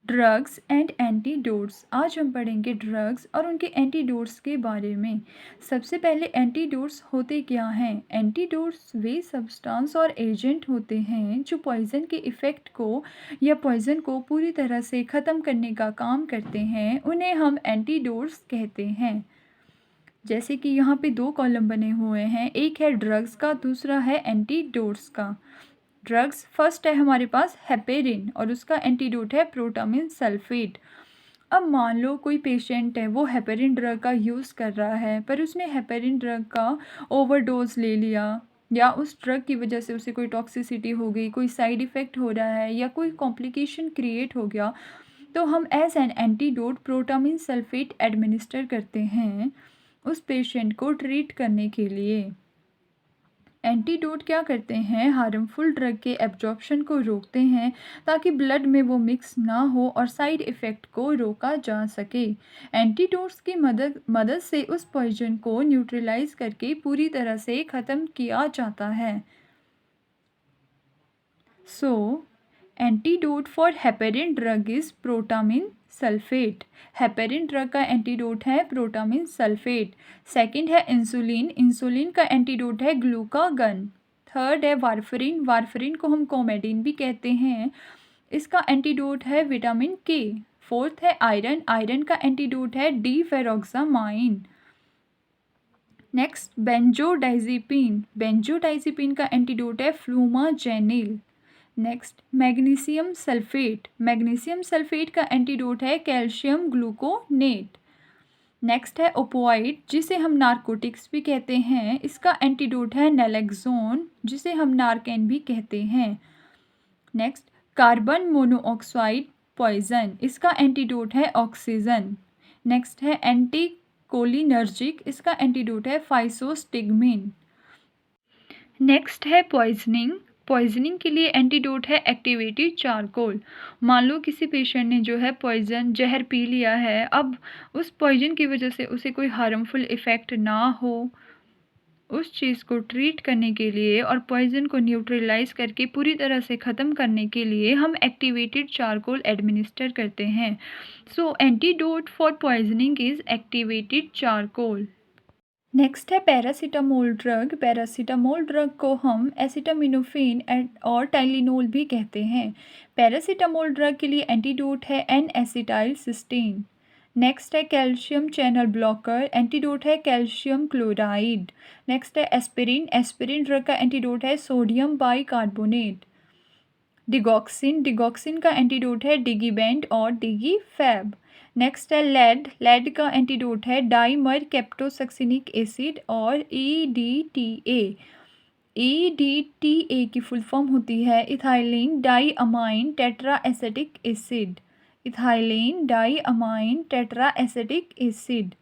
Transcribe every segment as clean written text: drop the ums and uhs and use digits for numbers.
Drugs and antidotes. आज हम पढ़ेंगे ड्रग्स और उनके एंटीडोट्स के बारे में। सबसे पहले एंटीडोट्स होते क्या हैं? एंटीडोट्स वे सब्सटेंस और एजेंट होते हैं जो पॉइज़न के इफ़ेक्ट को या पॉइज़न को पूरी तरह से ख़त्म करने का काम करते हैं। उन्हें हम एंटीडोट्स कहते हैं। जैसे कि यहाँ पे 2 कॉलम बने हुए हैं, एक है ड्रग्स का, दूसरा है एंटीडोट्स का। ड्रग्स फर्स्ट है हमारे पास हेपेरिन और उसका एंटीडोट है प्रोटामिन सल्फेट। अब मान लो कोई पेशेंट है, वो हेपेरिन ड्रग का यूज़ कर रहा है, पर उसने हेपेरिन ड्रग का ओवरडोज ले लिया या उस ड्रग की वजह से उसे कोई टॉक्सिसिटी हो गई, कोई साइड इफ़ेक्ट हो रहा है या कोई कॉम्प्लिकेशन क्रिएट हो गया, तो हम as an antidote protamine sulphate administer करते हैं उस पेशेंट को ट्रीट करने के लिए। एंटीडोट क्या करते हैं? हार्मफुल ड्रग के एब्जॉर्प्शन को रोकते हैं ताकि ब्लड में वो मिक्स ना हो और साइड इफ़ेक्ट को रोका जा सके। एंटीडोट्स की मदद से उस पॉइजन को न्यूट्रलाइज करके पूरी तरह से ख़त्म किया जाता है। So antidote for heparin drug is protamine sulphate. Heparin drug का एंटीडोट है प्रोटामिन सल्फेट। सेकंड है इंसुलिन। इंसुलिन का एंटीडोट है ग्लूकागन। थर्ड है वारफरिन। वारफरिन को हम कोमेडिन भी कहते हैं, इसका एंटीडोट है विटामिन के। फोर्थ है आयरन। आयरन का एंटीडोट है डीफेरोक्सामाइन। Next benzodiazepine. बेंजोडाइजिपिन का एंटीडोट है flumazenil. Next magnesium sulphate. Magnesium sulphate का एंटीडोट है कैल्शियम ग्लूकोनेट। नेक्स्ट है ओपोइड, जिसे हम नारकोटिक्स भी कहते हैं, इसका एंटीडोट है नैलेक्सोन, जिसे हम नारकेन भी कहते हैं। नेक्स्ट कार्बन मोनोऑक्साइड पॉइजन, इसका एंटीडोट है ऑक्सीजन। नेक्स्ट है एंटीकोलिनर्जिक, इसका एंटीडोट है फाइसोस्टिग्मिन। नेक्स्ट है पॉइजनिंग। पॉइजनिंग के लिए एंटीडोट है एक्टिवेटेड चारकोल। मान लो किसी पेशेंट ने जो है पॉइजन जहर पी लिया है, अब उस पॉइजन की वजह से उसे कोई हार्मफुल इफ़ेक्ट ना हो, उस चीज़ को ट्रीट करने के लिए और पॉइजन को न्यूट्रलाइज करके पूरी तरह से ख़त्म करने के लिए हम एक्टिवेटेड चारकोल एडमिनिस्टर करते हैं। So antidote for poisoning is activated charcoal. Next है पैरासीटामोल ड्रग। पैरासीटामोल ड्रग को हम एसिटामिनोफेन और टाइलिनोल भी कहते हैं। पैरासीटामोल ड्रग के लिए एंटीडोट है एन एसिटाइल सिस्टीन। नेक्स्ट है कैल्शियम चैनल ब्लॉकर, एंटीडोट है कैल्शियम क्लोराइड। नेक्स्ट है एस्पिरिन। एस्पिरिन ड्रग का एंटीडोट है सोडियम बाइकार्बोनेट। डिगॉक्सिन। डिगॉक्सिन का एंटीडोट है डिगीबेंड और डिगीफैब। नेक्स्ट है लेड। लेड का एंटीडोट है डाइमर कैप्टोसक्सिनिक एसिड और EDTA। EDTA की फुल फॉर्म होती है ethylenediaminetetraacetic acid. Ethylenediaminetetraacetic acid.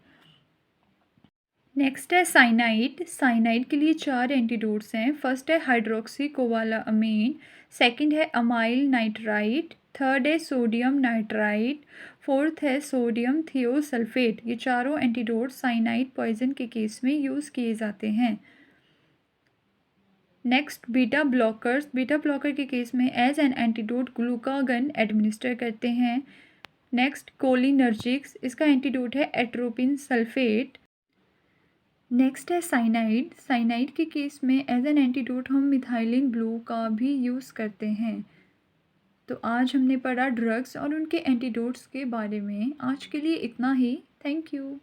Next है साइनाइड। साइनाइड के लिए 4 एंटीडोट्स हैं। फर्स्ट है हाइड्रोक्सी कोवालामीन, सेकंड है अमाइल नाइट्राइट, थर्ड है सोडियम नाइट्राइट, फोर्थ है सोडियम थियोसल्फेट। ये चारों एंटीडोट साइनाइड पॉइजन के केस में यूज़ किए जाते हैं। Next beta blockers. Beta blocker के केस में as an antidote glucagon administer करते हैं। नेक्स्ट कोलिनर्जिक्स, इसका एंटीडोट है एट्रोपिन सल्फेट। नेक्स्ट है साइनाइड। साइनाइड के केस में एज एन एंटीडोट हम मिथाइलिन ब्लू का भी यूज़ करते हैं। तो आज हमने पढ़ा ड्रग्स और उनके एंटीडोट्स के बारे में। आज के लिए इतना ही। Thank you.